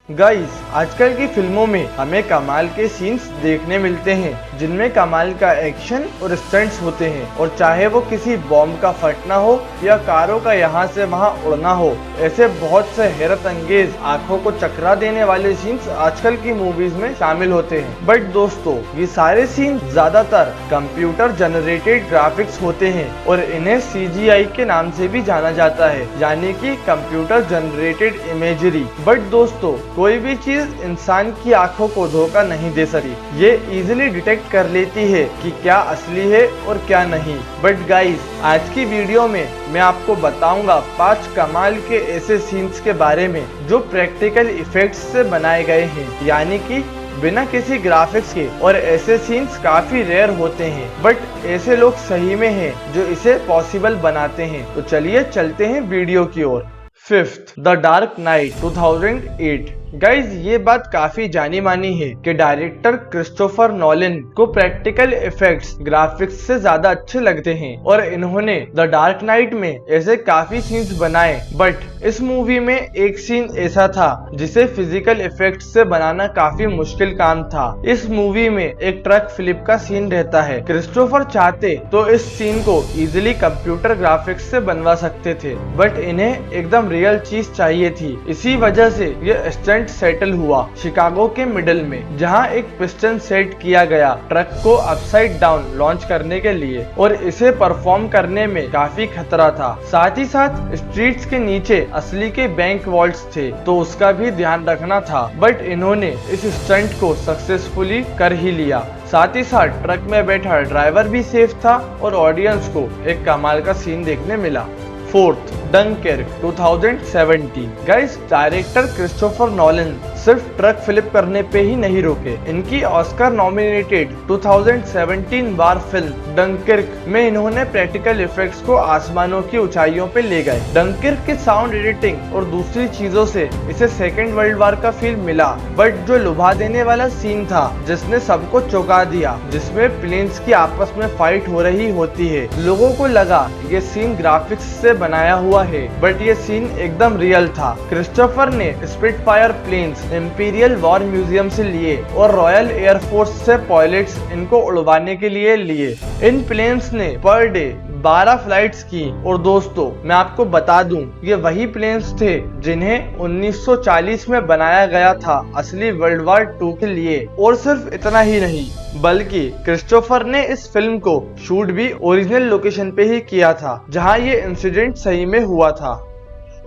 Guys, आजकल की फिल्मों में हमें कमाल के सीन्स देखने मिलते हैं जिनमें कमाल का एक्शन और स्टंट्स होते हैं, और चाहे वो किसी बॉम्ब का फटना हो या कारों का यहाँ से वहाँ उड़ना हो, ऐसे बहुत से हैरत अंगेज आंखों को चकरा देने वाले सीन्स आजकल की मूवीज में शामिल होते हैं। बट दोस्तों, ये सारे सीन ज्यादातर कंप्यूटर जनरेटेड ग्राफिक्स होते हैं और इन्हें CGI के नाम से भी जाना जाता है, यानी कि कंप्यूटर जनरेटेड इमेजरी। बट दोस्तों, कोई भी चीज इंसान की आंखों को धोखा नहीं दे सकती। ये इजीली डिटेक्ट कर लेती है कि क्या असली है और क्या नहीं। बट गाइस, आज की वीडियो में मैं आपको बताऊंगा 5 कमाल के ऐसे सीन्स के बारे में जो प्रैक्टिकल इफेक्ट्स से बनाए गए हैं, यानी कि बिना किसी ग्राफिक्स के। और ऐसे सीन्स काफी रेयर होते हैं, बट ऐसे लोग सही में हैं जो इसे पॉसिबल बनाते हैं। तो चलिए चलते हैं वीडियो की ओर। 5th, the dark night 2008। Guys, ये बात काफी जानी मानी है कि डायरेक्टर क्रिस्टोफर नोलन को प्रैक्टिकल इफेक्ट्स ग्राफिक्स से ज्यादा अच्छे लगते हैं और इन्होंने द डार्क नाइट में ऐसे काफी सीन्स बनाए। बट इस मूवी में एक सीन ऐसा था जिसे फिजिकल इफेक्ट्स से बनाना काफी मुश्किल काम था। इस मूवी में एक ट्रक फ्लिप का सीन रहता है। क्रिस्टोफर चाहते तो इस सीन को इजिली कंप्यूटर ग्राफिक्स से बनवा सकते थे, बट इन्हें एकदम रियल चीज चाहिए थी। इसी वजह से ये स्टंट सेटल हुआ शिकागो के मिडल में, जहां एक पिस्टन सेट किया गया ट्रक को अपसाइड डाउन लॉन्च करने के लिए, और इसे परफॉर्म करने में काफी खतरा था। साथ ही साथ स्ट्रीट्स के नीचे असली के बैंक वॉल्ट्स थे, तो उसका भी ध्यान रखना था। बट इन्होंने इस स्टंट को सक्सेसफुली कर ही लिया। साथ ही साथ ट्रक में बैठा ड्राइवर भी सेफ था और ऑडियंस को एक कमाल का सीन देखने मिला। 4th, डंकेर्क 2017। Guys, director Christopher Nolan सिर्फ ट्रक फ्लिप करने पे ही नहीं रुके। इनकी ऑस्कर नॉमिनेटेड 2017 वार फिल्म डंकेर्क में इन्होंने प्रैक्टिकल इफेक्ट्स को आसमानों की ऊंचाइयों पे ले गए। डंकेर्क के साउंड एडिटिंग और दूसरी चीजों से इसे सेकेंड वर्ल्ड वॉर का फील मिला। बट जो लुभा देने वाला सीन था जिसने सबको चौंका दिया, जिसमें प्लेन्स की आपस में फाइट हो रही होती है, लोगों को लगा ये सीन ग्राफिक्स से बनाया हुआ है, बट ये सीन एकदम रियल था। क्रिस्टोफर ने Spitfire planes Imperial War Museum से लिए और रॉयल एयरफोर्स से पायलट्स इनको उड़वाने के लिए लिए। इन प्लेन्स ने पर डे 12 फ्लाइट्स की। और दोस्तों, मैं आपको बता दूं, ये वही प्लेन्स थे जिन्हें 1940 में बनाया गया था असली वर्ल्ड वॉर 2 के लिए। और सिर्फ इतना ही नहीं, बल्कि क्रिस्टोफर ने इस फिल्म को शूट भी ओरिजिनल लोकेशन पे ही किया था जहां ये इंसिडेंट सही में हुआ था।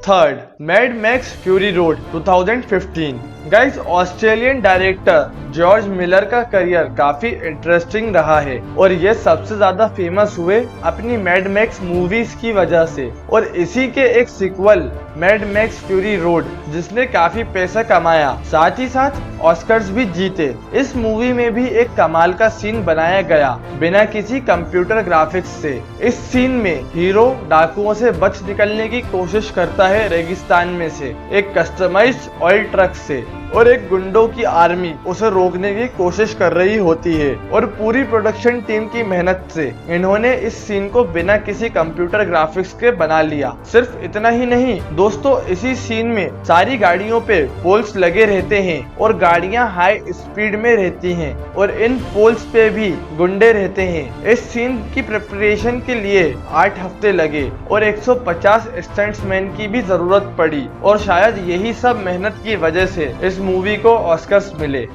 3rd, mad Max Fury road 2015। Guys, Australian director George Miller का करियर काफी इंटरेस्टिंग रहा है और ये सबसे ज्यादा फेमस हुए अपनी मैड मैक्स मूवीज की वजह से, और इसी के एक sequel Mad Max Fury Road जिसने काफी पैसा कमाया, साथ ही साथ ऑस्कर्स भी जीते। इस मूवी में भी एक कमाल का सीन बनाया गया बिना किसी कंप्यूटर ग्राफिक्स से। इस सीन में हीरो डाकुओं से बच निकलने की कोशिश करता है रेगिस्तान में से एक कस्टमाइज्ड ऑयल ट्रक से, और एक गुंडों की आर्मी उसे रोकने की कोशिश कर रही होती है। और पूरी प्रोडक्शन टीम की मेहनत से इन्होंने इस सीन को बिना किसी कंप्यूटर ग्राफिक्स के बना लिया। सिर्फ इतना ही नहीं दोस्तों, इसी सीन में सारी गाड़ियों पे पोल्स लगे रहते हैं और गाड़ियां हाई स्पीड में रहती हैं, और इन पोल्स पे भी गुंडे रहते हैं। इस सीन की प्रिपरेशन के लिए 8 हफ्ते लगे और 150 स्टंट्समैन की भी जरूरत पड़ी, और शायद यही सब मेहनत की वजह से इस मूवी को ऑस्कर्स मिले।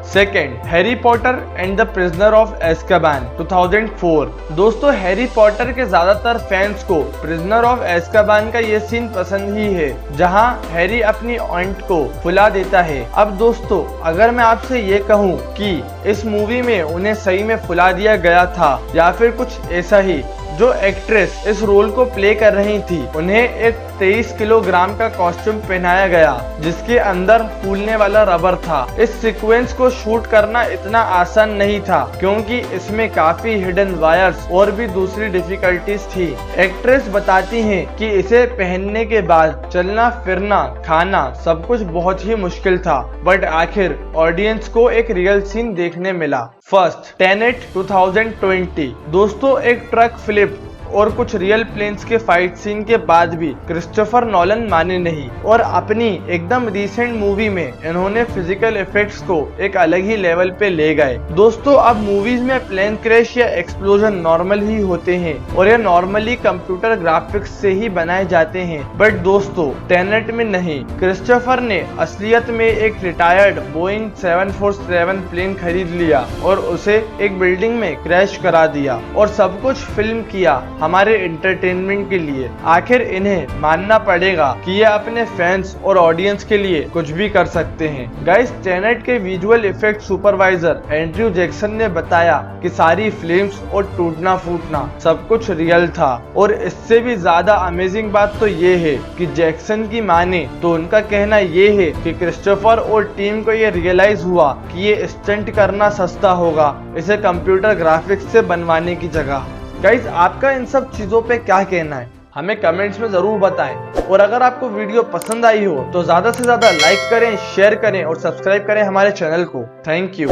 2nd, Harry Potter and the prisoner of Azkaban 2004। दोस्तों, हैरी पॉटर के ज्यादातर फैंस को प्रिजनर ऑफ एज़्काबान का ये सीन पसंद ही है जहां हैरी अपनी ऑन्ट को फुला देता है। अब दोस्तों, अगर मैं आपसे ये कहूं कि इस मूवी में उन्हें सही में फुला दिया गया था या फिर कुछ ऐसा ही, जो एक्ट्रेस इस रोल को प्ले कर रही थी उन्हें एक 23 किलोग्राम का कॉस्ट्यूम पहनाया गया जिसके अंदर फूलने वाला रबर था। इस सीक्वेंस को शूट करना इतना आसान नहीं था क्योंकि इसमें काफी हिडन वायर्स और भी दूसरी डिफिकल्टीज थी। एक्ट्रेस बताती हैं कि इसे पहनने के बाद चलना फिरना खाना सब कुछ बहुत ही मुश्किल था, बट आखिर ऑडियंस को एक रियल सीन देखने मिला। First, Tenet 2020। दोस्तों, एक ट्रक फ्लिप और कुछ रियल प्लेन्स के फाइट सीन के बाद भी क्रिस्टोफर नॉलन माने नहीं और अपनी एकदम रिसेंट मूवी में इन्होंने फिजिकल इफेक्ट्स को एक अलग ही लेवल पे ले गए। दोस्तों, अब मूवीज में प्लेन क्रैश या एक्सप्लोजन नॉर्मल ही होते हैं और ये नॉर्मली कंप्यूटर ग्राफिक्स से ही बनाए जाते हैं, बट दोस्तों टेनेट में नहीं। क्रिस्टोफर ने असलियत में एक रिटायर्ड बोइंग 747 प्लेन खरीद लिया और उसे एक बिल्डिंग में क्रैश करा दिया और सब कुछ फिल्म किया हमारे एंटरटेनमेंट के लिए। आखिर इन्हें मानना पड़ेगा कि ये अपने फैंस और ऑडियंस के लिए कुछ भी कर सकते हैं। गाइस, टेनेट के visual effect supervisor Andrew Jackson ने बताया कि सारी फ्लेम्स और टूटना फूटना सब कुछ रियल था और इससे भी ज्यादा अमेजिंग बात तो ये है कि जैक्सन की माने तो उनका कहना ये है कि क्रिस्टोफर और टीम को ये रियलाइज हुआ कि ये स्टंट करना सस्ता होगा इसे कंप्यूटर ग्राफिक्स से बनवाने की जगह। गाइस, आपका इन सब चीजों पे क्या कहना है हमें कमेंट्स में जरूर बताएं और अगर आपको वीडियो पसंद आई हो तो ज्यादा से ज्यादा लाइक करें, शेयर करें और सब्सक्राइब करें हमारे चैनल को। Thank you.